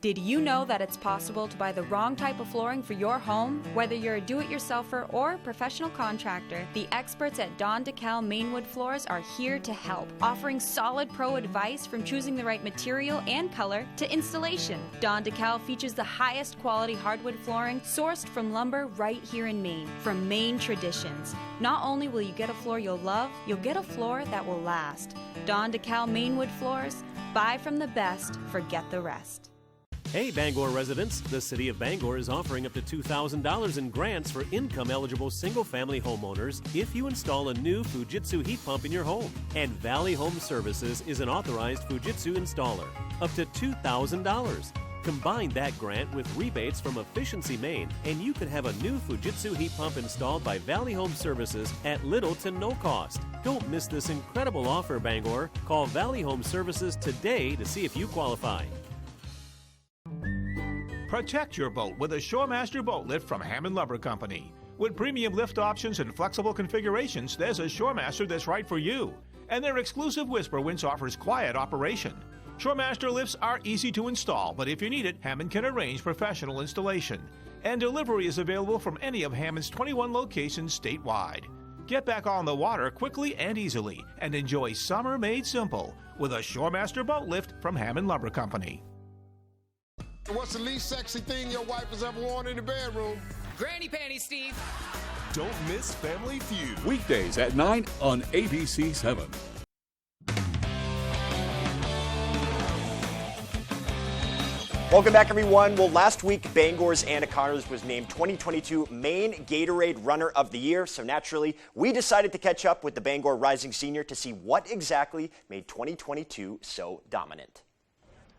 Did you know that it's possible to buy the wrong type of flooring for your home? Whether you're a do-it-yourselfer or a professional contractor, the experts at Don DeKalb Mainwood Floors are here to help, offering solid pro advice from choosing the right material and color to installation. Don DeKalb features the highest quality hardwood flooring sourced from lumber right here in Maine, from Maine traditions. Not only will you get a floor you'll love, you'll get a floor that will last. Don DeKalb Mainwood Floors, buy from the best, forget the rest. Hey Bangor residents, the City of Bangor is offering up to $2,000 in grants for income-eligible single-family homeowners if you install a new Fujitsu heat pump in your home. And Valley Home Services is an authorized Fujitsu installer. Up to $2,000. Combine that grant with rebates from Efficiency Maine, and you can have a new Fujitsu heat pump installed by Valley Home Services at little to no cost. Don't miss this incredible offer, Bangor. Call Valley Home Services today to see if you qualify. Protect your boat with a Shoremaster boat lift from Hammond Lumber Company. With premium lift options and flexible configurations, there's a Shoremaster that's right for you. And their exclusive Whisper winch offers quiet operation. Shoremaster lifts are easy to install, but if you need it, Hammond can arrange professional installation. And delivery is available from any of Hammond's 21 locations statewide. Get back on the water quickly and easily and enjoy summer made simple with a Shoremaster boat lift from Hammond Lumber Company. What's the least sexy thing your wife has ever worn in the bedroom? Granny panties, Steve. Don't miss Family Feud. Weekdays at 9 on ABC 7. Welcome back, everyone. Well, last week, Bangor's Anna Connors was named 2022 Maine Gatorade Runner of the Year. So naturally, we decided to catch up with the Bangor Rising Senior to see what exactly made 2022 so dominant.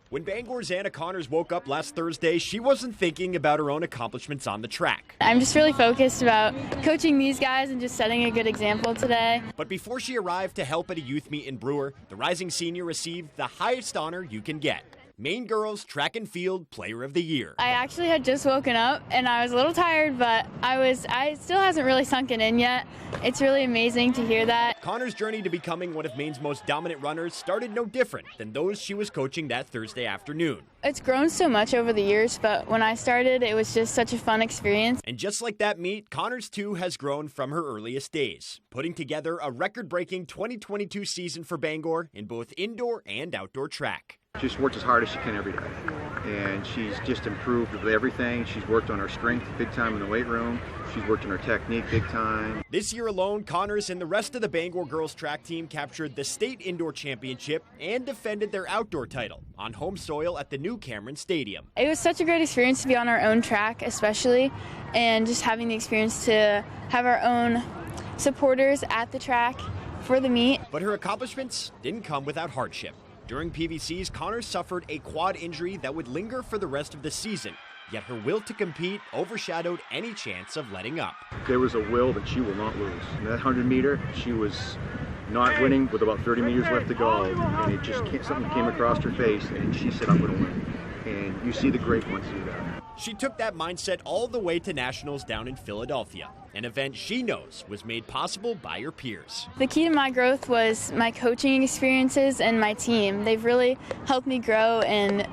When Bangor's Anna Connors woke up last Thursday, she wasn't thinking about her own accomplishments on the track. I'm just really focused about coaching these guys and just setting a good example today. But before she arrived to help at a youth meet in Brewer, the Rising Senior received the highest honor you can get. Maine Girls Track and Field Player of the Year. I actually had just woken up and I was a little tired, but it still hasn't really sunken in yet. It's really amazing to hear that. Connors' journey to becoming one of Maine's most dominant runners started no different than those she was coaching that Thursday afternoon. It's grown so much over the years, but when I started, it was just such a fun experience. And just like that meet, Connors too has grown from her earliest days, putting together a record-breaking 2022 season for Bangor in both indoor and outdoor track. Just worked as hard as she can every day, and she's just improved with everything. She's worked on her strength big time in the weight room. She's worked on her technique big time. This year alone, Connors and the rest of the Bangor girls track team captured the state indoor championship and defended their outdoor title on home soil at the new Cameron Stadium. It was such a great experience to be on our own track, especially, and just having the experience to have our own supporters at the track for the meet. But her accomplishments didn't come without hardship. During PVCs, Connors suffered a quad injury that would linger for the rest of the season, yet her will to compete overshadowed any chance of letting up. There was a will that she will not lose. In that 100-meter, she was not winning with about 30 meters left to go, and it just something came across her face, and she said, I'm going to win. And you see the great ones do that. She took that mindset all the way to Nationals down in Philadelphia, an event she knows was made possible by her peers. The key to my growth was my coaching experiences and my team. They've really helped me grow, and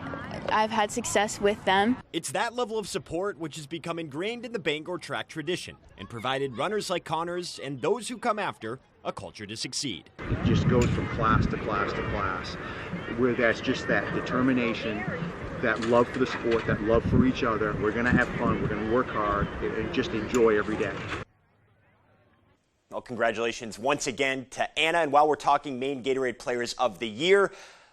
I've had success with them. It's that level of support which has become ingrained in the Bangor track tradition and provided runners like Connors and those who come after a culture to succeed. It just goes from class to class to class, where that's just that determination, that love for the sport, that love for each other. We're going to have fun, we're going to work hard, and just enjoy every day. Well, congratulations once again to Anna. And while we're talking Maine Gatorade Players of the Year,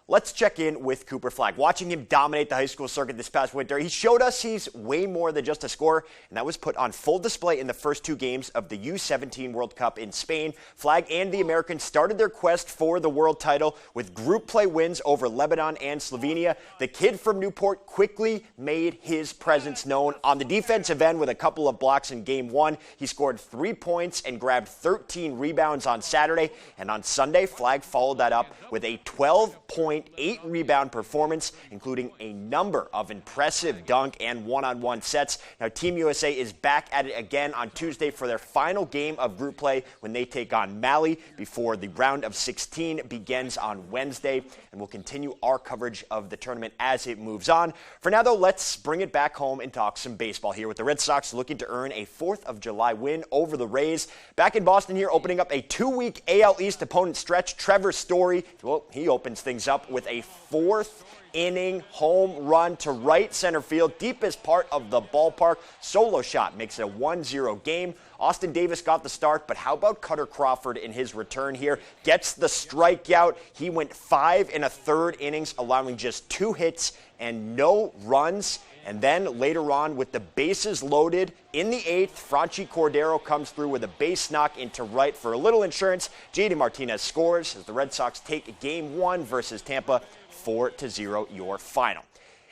let's check in with Cooper Flagg. Watching him dominate the high school circuit this past winter, he showed us he's way more than just a scorer, and that was put on full display in the first two games of the U17 World Cup in Spain. Flagg and the Americans started their quest for the world title with group play wins over Lebanon and Slovenia. The kid from Newport quickly made his presence known on the defensive end with a couple of blocks in game one. He scored 3 points and grabbed 13 rebounds on Saturday, and on Sunday, Flagg followed that up with a 12-point 8-rebound performance, including a number of impressive dunk and one-on-one sets. Now, Team USA is back at it again on Tuesday for their final game of group play when they take on Mali before the round of 16 begins on Wednesday. And we'll continue our coverage of the tournament as it moves on. For now, though, let's bring it back home and talk some baseball here with the Red Sox looking to earn a 4th of July win over the Rays. Back in Boston here, opening up a 2-week AL East opponent stretch. Trevor Story, well, he opens things up with a 4th-inning home run to right center field, deepest part of the ballpark. Solo shot makes it a 1-0 game. Austin Davis got the start, but how about Cutter Crawford in his return here? Gets the strikeout. He went 5 1/3 innings, allowing just 2 hits and no runs. And then later on, with the bases loaded in the 8th, Franchi Cordero comes through with a base knock into right for a little insurance. JD Martinez scores as the Red Sox take game 1 versus Tampa, 4-0 your final.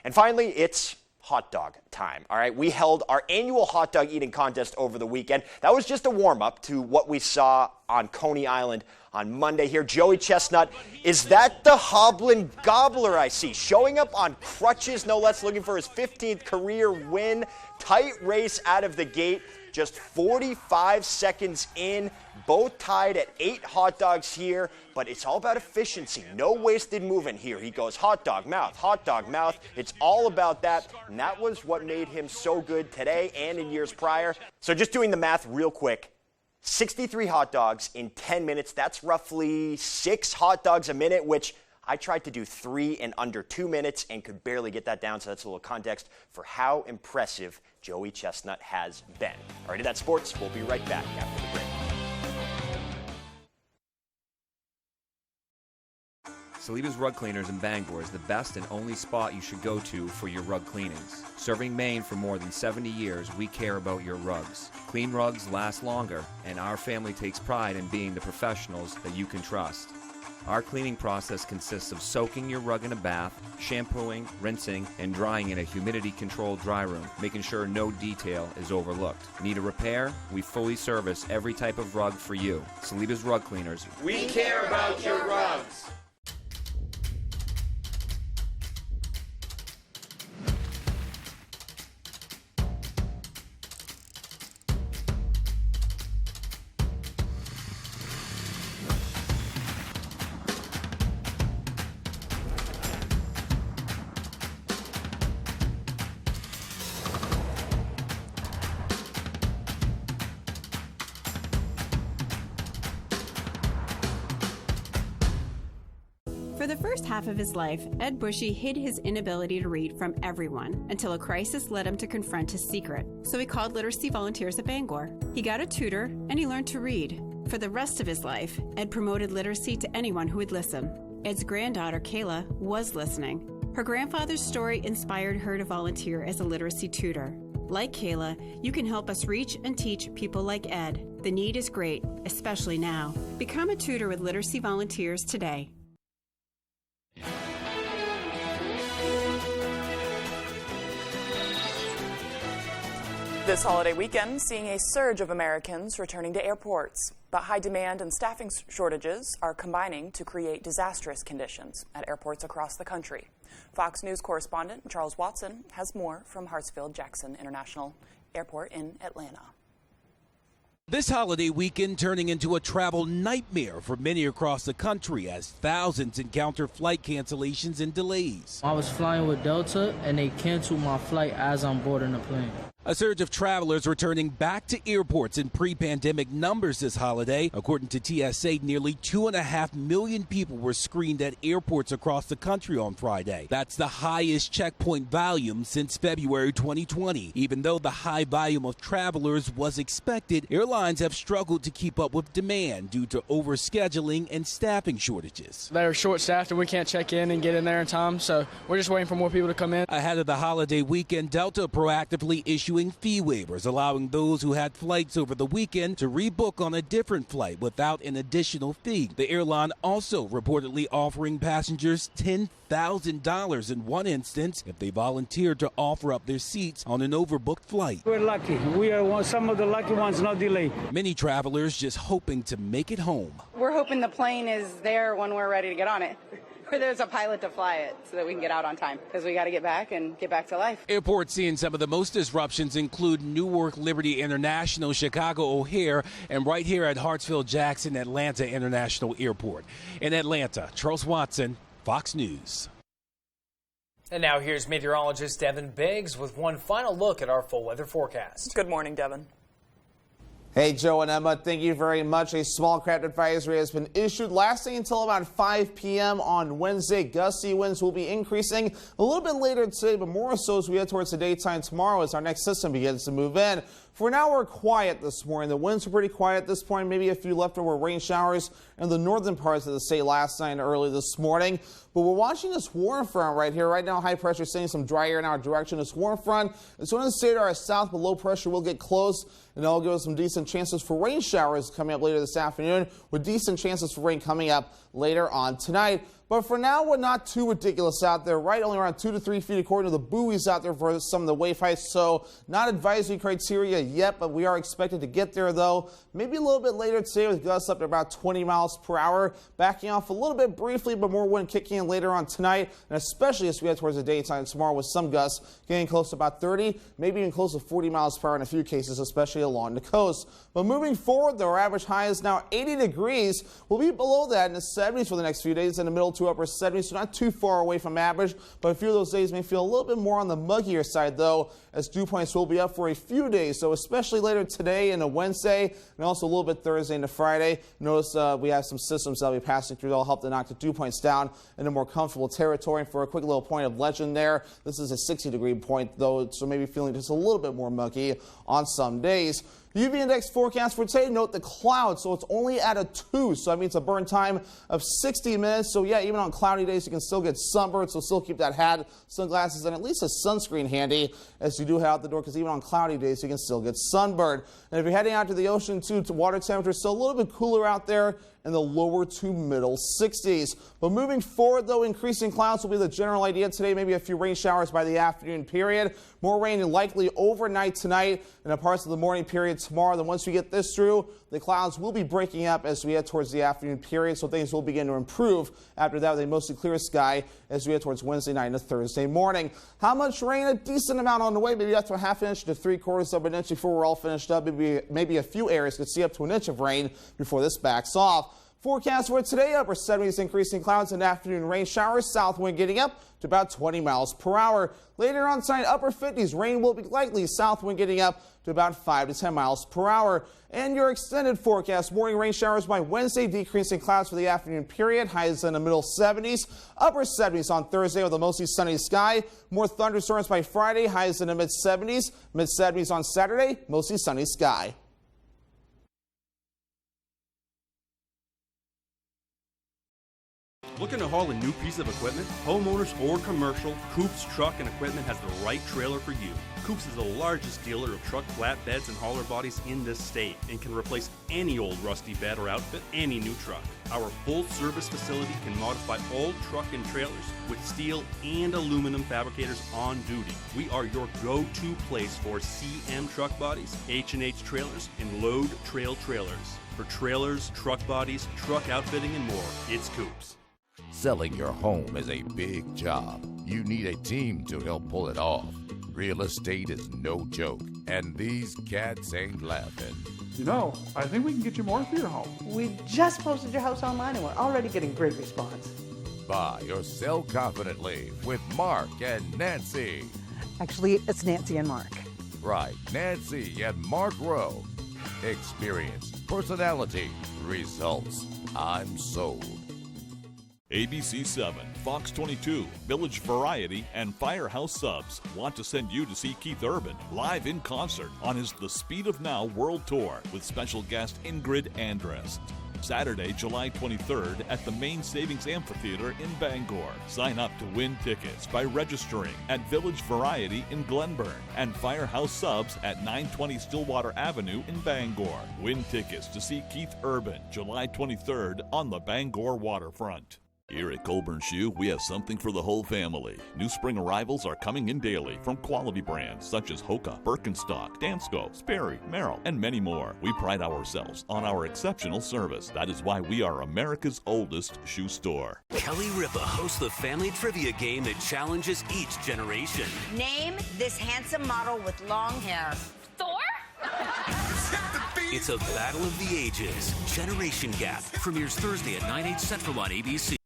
And finally, it's hot dog time. All right, we held our annual hot dog eating contest over the weekend. That was just a warm-up to what we saw on Coney Island on Monday here. Joey Chestnut, is that the Hoblin Gobbler I see? Showing up on crutches, no less, looking for his 15th career win. Tight race out of the gate. Just 45 seconds in, both tied at 8 hot dogs here, but it's all about efficiency. No wasted movement here. He goes hot dog mouth. It's all about that, and that was what made him so good today and in years prior. So just doing the math real quick, 63 hot dogs in 10 minutes. That's roughly 6 hot dogs a minute, which I tried to do 3 in under 2 minutes and could barely get that down. So that's a little context for how impressive Joey Chestnut has been. All right, that's sports. We'll be right back after the break. Saliba's Rug Cleaners in Bangor is the best and only spot you should go to for your rug cleanings. Serving Maine for more than 70 years, we care about your rugs. Clean rugs last longer, and our family takes pride in being the professionals that you can trust. Our cleaning process consists of soaking your rug in a bath, shampooing, rinsing, and drying in a humidity-controlled dry room, making sure no detail is overlooked. Need a repair? We fully service every type of rug for you. Saliba's Rug Cleaners. We care about your rugs. For the first half of his life, Ed Bushy hid his inability to read from everyone until a crisis led him to confront his secret. So he called literacy volunteers at Bangor. He got a tutor and he learned to read. For the rest of his life, Ed promoted literacy to anyone who would listen. Ed's granddaughter, Kayla, was listening. Her grandfather's story inspired her to volunteer as a literacy tutor. Like Kayla, you can help us reach and teach people like Ed. The need is great, especially now. Become a tutor with Literacy Volunteers today. This holiday weekend, seeing a surge of Americans returning to airports. But high demand and staffing shortages are combining to create disastrous conditions at airports across the country. Fox News correspondent Charles Watson has more from Hartsfield-Jackson International Airport in Atlanta. This holiday weekend turning into a travel nightmare for many across the country as thousands encounter flight cancellations and delays. I was flying with Delta and they canceled my flight as I'm boarding the plane. A surge of travelers returning back to airports in pre-pandemic numbers this holiday. According to TSA, nearly 2.5 million people were screened at airports across the country on Friday. That's the highest checkpoint volume since February 2020. Even though the high volume of travelers was expected, airlines have struggled to keep up with demand due to overscheduling and staffing shortages. They're short-staffed and we can't check in and get in there in time, so we're just waiting for more people to come in. Ahead of the holiday weekend, Delta proactively issuing fee waivers, allowing those who had flights over the weekend to rebook on a different flight without an additional fee. The airline also reportedly offering passengers $10,000 in one instance if they volunteered to offer up their seats on an overbooked flight. We're lucky. We are some of the lucky ones, no delay. Many travelers just hoping to make it home. We're hoping the plane is there when we're ready to get on it. Or there's a pilot to fly it so that we can get out on time because we got to get back and get back to life. Airports seeing some of the most disruptions include Newark Liberty International, Chicago O'Hare, and right here at Hartsfield-Jackson Atlanta International Airport. In Atlanta, Charles Watson, Fox News. And now here's meteorologist Devin Biggs with one final look at our full weather forecast. Good morning, Devin. Hey, Joe and Emma, thank you very much. A small craft advisory has been issued lasting until about 5 p.m. on Wednesday. Gusty winds will be increasing a little bit later today, but more so as we head towards the daytime tomorrow as our next system begins to move in. For now, we're quiet this morning. The winds are pretty quiet at this point, maybe a few leftover rain showers in the northern parts of the state last night and early this morning. But we're watching this warm front right here. Right now, high pressure is sending some dry air in our direction. This warm front is going to stay to our south, but low pressure will get close, and that'll give us some decent chances for rain showers coming up later this afternoon, with decent chances for rain coming up later on tonight. But for now, we're not too ridiculous out there, right? Only around 2 to 3 feet according to the buoys out there for some of the wave heights. So not advisory criteria yet, but we are expected to get there, though. Maybe a little bit later today with gusts up to about 20 miles per hour. Backing off a little bit briefly, but more wind kicking in later on tonight, and especially as we head towards the daytime tomorrow with some gusts getting close to about 30, maybe even close to 40 miles per hour in a few cases, especially along the coast. But moving forward, though, our average high is now 80 degrees. We'll be below that in the 70s for the next few days in the middle to upper 70s, so not too far away from average, but a few of those days may feel a little bit more on the muggier side, though, as dew points will be up for a few days, so especially later today and a Wednesday, and also a little bit Thursday into Friday. Notice we have some systems that will be passing through that will help to knock the dew points down into more comfortable territory. And for a quick little point of legend there, this is a 60-degree point, though, so maybe feeling just a little bit more muggy on some days. UV index forecast for today, note the clouds, so it's only at a 2, so that means a burn time of 60 minutes. So yeah, even on cloudy days, you can still get sunburned, so still keep that hat, sunglasses, and at least a sunscreen handy as you do head out the door, because even on cloudy days, you can still get sunburned. And if you're heading out to the ocean, too, to water temperatures still a little bit cooler out there in the lower to middle 60s. But moving forward, though, increasing clouds will be the general idea today. Maybe a few rain showers by the afternoon period. More rain likely overnight tonight and in parts of the morning period tomorrow. Then once we get this through, the clouds will be breaking up as we head towards the afternoon period, so things will begin to improve after that with a mostly clear sky as we head towards Wednesday night into Thursday morning. How much rain? A decent amount on the way, maybe up to a half inch to 3/4 of an inch before we're all finished up. Maybe a few areas could see up to an inch of rain before this backs off. Forecast for today, upper 70s, increasing clouds and afternoon rain showers. South wind getting up to about 20 miles per hour. Later on tonight, upper 50s, rain will be likely. South wind getting up to about 5 to 10 miles per hour. And your extended forecast, morning rain showers by Wednesday, decreasing clouds for the afternoon period. Highs in the middle 70s, upper 70s on Thursday with a mostly sunny sky. More thunderstorms by Friday, highs in the mid 70s, mid 70s on Saturday, mostly sunny sky. Looking to haul a new piece of equipment? Homeowners or commercial, Coops Truck and Equipment has the right trailer for you. Coops is the largest dealer of truck flatbeds and hauler bodies in this state and can replace any old rusty bed or outfit any new truck. Our full-service facility can modify all truck and trailers with steel and aluminum fabricators on duty. We are your go-to place for CM truck bodies, H&H trailers, and load trail trailers. For trailers, truck bodies, truck outfitting, and more, it's Coops. Selling your home is a big job. You need a team to help pull it off. Real estate is no joke, and these cats ain't laughing. You know, I think we can get you more for your home. We just posted your house online and we're already getting great response. Buy or sell confidently with Mark and Nancy. Actually, it's Nancy and Mark. Right, Nancy and Mark Rowe. Experience, personality, results. I'm sold. ABC 7, Fox 22, Village Variety, and Firehouse Subs want to send you to see Keith Urban live in concert on his The Speed of Now World Tour with special guest Ingrid Andrest. Saturday, July 23rd at the Main Savings Amphitheater in Bangor. Sign up to win tickets by registering at Village Variety in Glenburn and Firehouse Subs at 920 Stillwater Avenue in Bangor. Win tickets to see Keith Urban July 23rd on the Bangor waterfront. Here at Colburn Shoe, we have something for the whole family. New spring arrivals are coming in daily from quality brands such as Hoka, Birkenstock, Dansko, Sperry, Merrill, and many more. We pride ourselves on our exceptional service. That is why we are America's oldest shoe store. Kelly Ripa hosts the family trivia game that challenges each generation. Name this handsome model with long hair. Thor? It's a battle of the ages. Generation Gap premieres Thursday at 9/8 Central on ABC.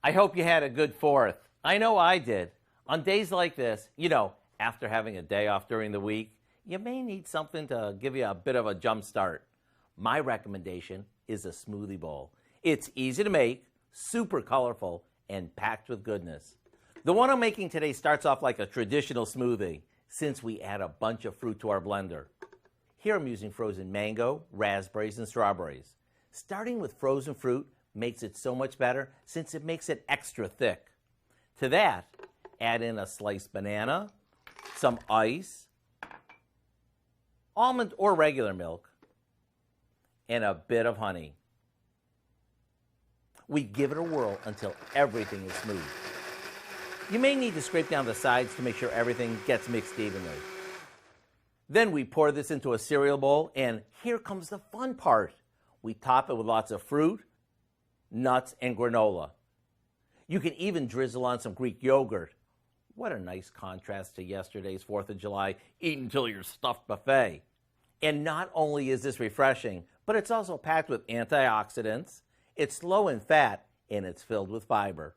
I hope you had a good 4th. I know I did. On days like this, you know, after having a day off during the week, you may need something to give you a bit of a jump start. My recommendation is a smoothie bowl. It's easy to make, super colorful, and packed with goodness. The one I'm making today starts off like a traditional smoothie, since we add a bunch of fruit to our blender. Here I'm using frozen mango, raspberries, and strawberries. Starting with frozen fruit makes it so much better since it makes it extra thick. To that, add in a sliced banana, some ice, almond or regular milk, and a bit of honey. We give it a whirl until everything is smooth. You may need to scrape down the sides to make sure everything gets mixed evenly. Then we pour this into a cereal bowl, and here comes the fun part. We top it with lots of fruit, nuts, and granola. You can even drizzle on some Greek yogurt. What a nice contrast to yesterday's 4th of July, eat until you're stuffed buffet. And not only is this refreshing, but it's also packed with antioxidants, it's low in fat, and it's filled with fiber.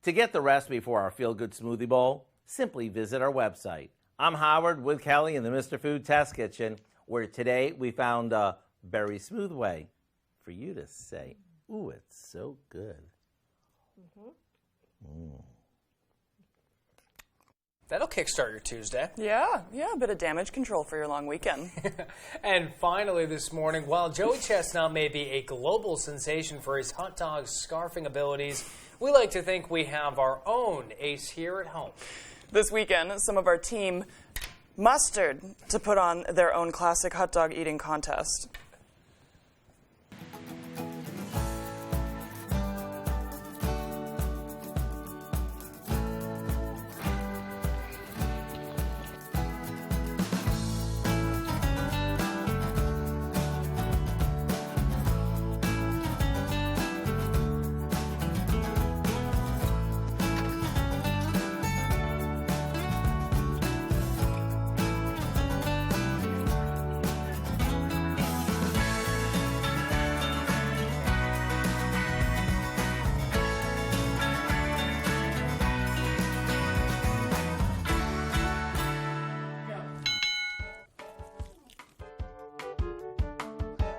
To get the recipe for our Feel Good Smoothie Bowl, simply visit our website. I'm Howard with Kelly in the Mr. Food Test Kitchen, where today we found a very smooth way for you to say, ooh, it's so good. That'll kickstart your Tuesday. Yeah, a bit of damage control for your long weekend. And finally this morning, while Joey Chestnut may be a global sensation for his hot dog scarfing abilities, we like to think we have our own ace here at home. This weekend, some of our team mustered to put on their own classic hot dog eating contest.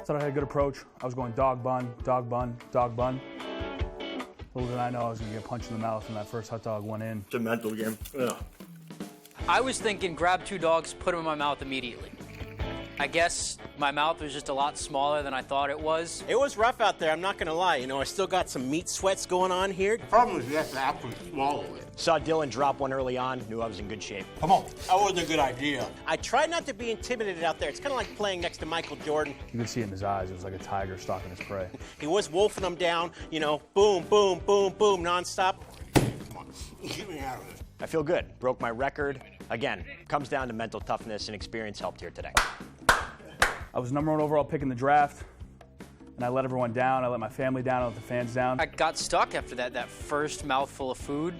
Thought I had a good approach. I was going dog bun, dog bun, dog bun. Little did I know I was going to get punched in the mouth when that first hot dog went in. It's a mental game. Yeah. I was thinking grab 2 dogs, put them in my mouth immediately. I guess my mouth was just a lot smaller than I thought it was. It was rough out there, I'm not gonna lie. You know, I still got some meat sweats going on here. The problem is you have to actually swallow it. Saw Dylan drop one early on, knew I was in good shape. Come on, that wasn't a good idea. I tried not to be intimidated out there. It's kind of like playing next to Michael Jordan. You could see it in his eyes. It was like a tiger stalking his prey. He was wolfing them down, you know, boom, boom, boom, boom, nonstop. Come on, get me out of this. I feel good. Broke my record. Again, comes down to mental toughness and experience helped here today. I was #1 overall pick in the draft, and I let everyone down. I let my family down. I let the fans down. I got stuck after that first mouthful of food.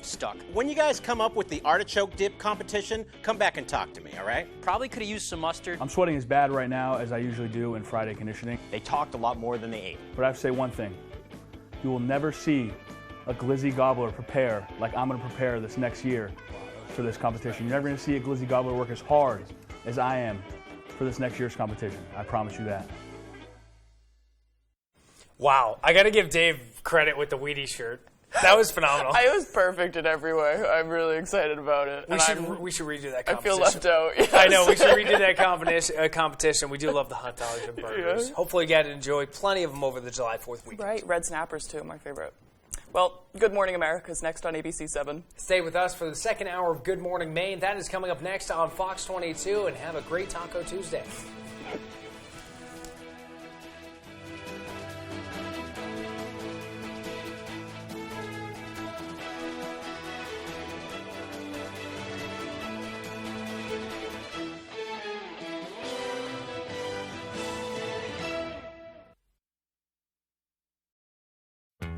Stuck. When you guys come up with the artichoke dip competition, come back and talk to me, all right? Probably could have used some mustard. I'm sweating as bad right now as I usually do in Friday conditioning. They talked a lot more than they ate. But I have to say one thing. You will never see a glizzy gobbler prepare like I'm going to prepare this next year for this competition. You're never going to see a glizzy gobbler work as hard as I am for this next year's competition. I promise you that. Wow, I got to give Dave credit with the Wheaties shirt. That was phenomenal. I was perfect in every way. I'm really excited about it. We should redo that competition. I feel left out. Yes. I know, we should redo that competition. We do love the hot dogs and burgers. Yeah. Hopefully you got to enjoy plenty of them over the July 4th weekend. Right, red snappers too, my favorite. Well, Good Morning America is next on ABC 7. Stay with us for the second hour of Good Morning Maine. That is coming up next on Fox 22, and have a great Taco Tuesday.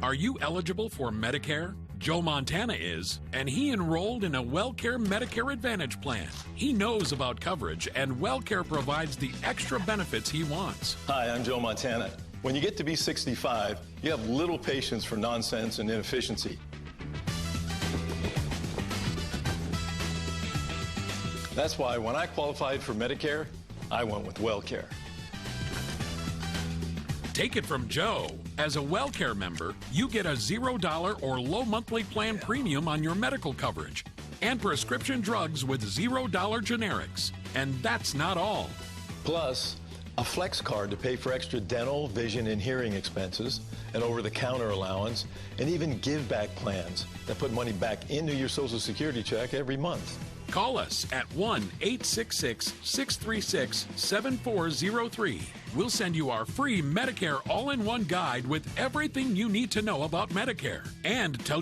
Are you eligible for Medicare? Joe Montana is, and he enrolled in a WellCare Medicare Advantage plan. He knows about coverage, and WellCare provides the extra benefits he wants. Hi, I'm Joe Montana. When you get to be 65, you have little patience for nonsense and inefficiency. That's why when I qualified for Medicare, I went with WellCare. Take it from Joe. As a WellCare member, you get a $0 or low monthly plan premium on your medical coverage and prescription drugs with $0 generics. And that's not all. Plus, a flex card to pay for extra dental, vision, and hearing expenses, an over-the-counter allowance, and even give-back plans that put money back into your Social Security check every month. Call us at 1-866-636-7403. We'll send you our free Medicare all-in-one guide with everything you need to know about Medicare and tell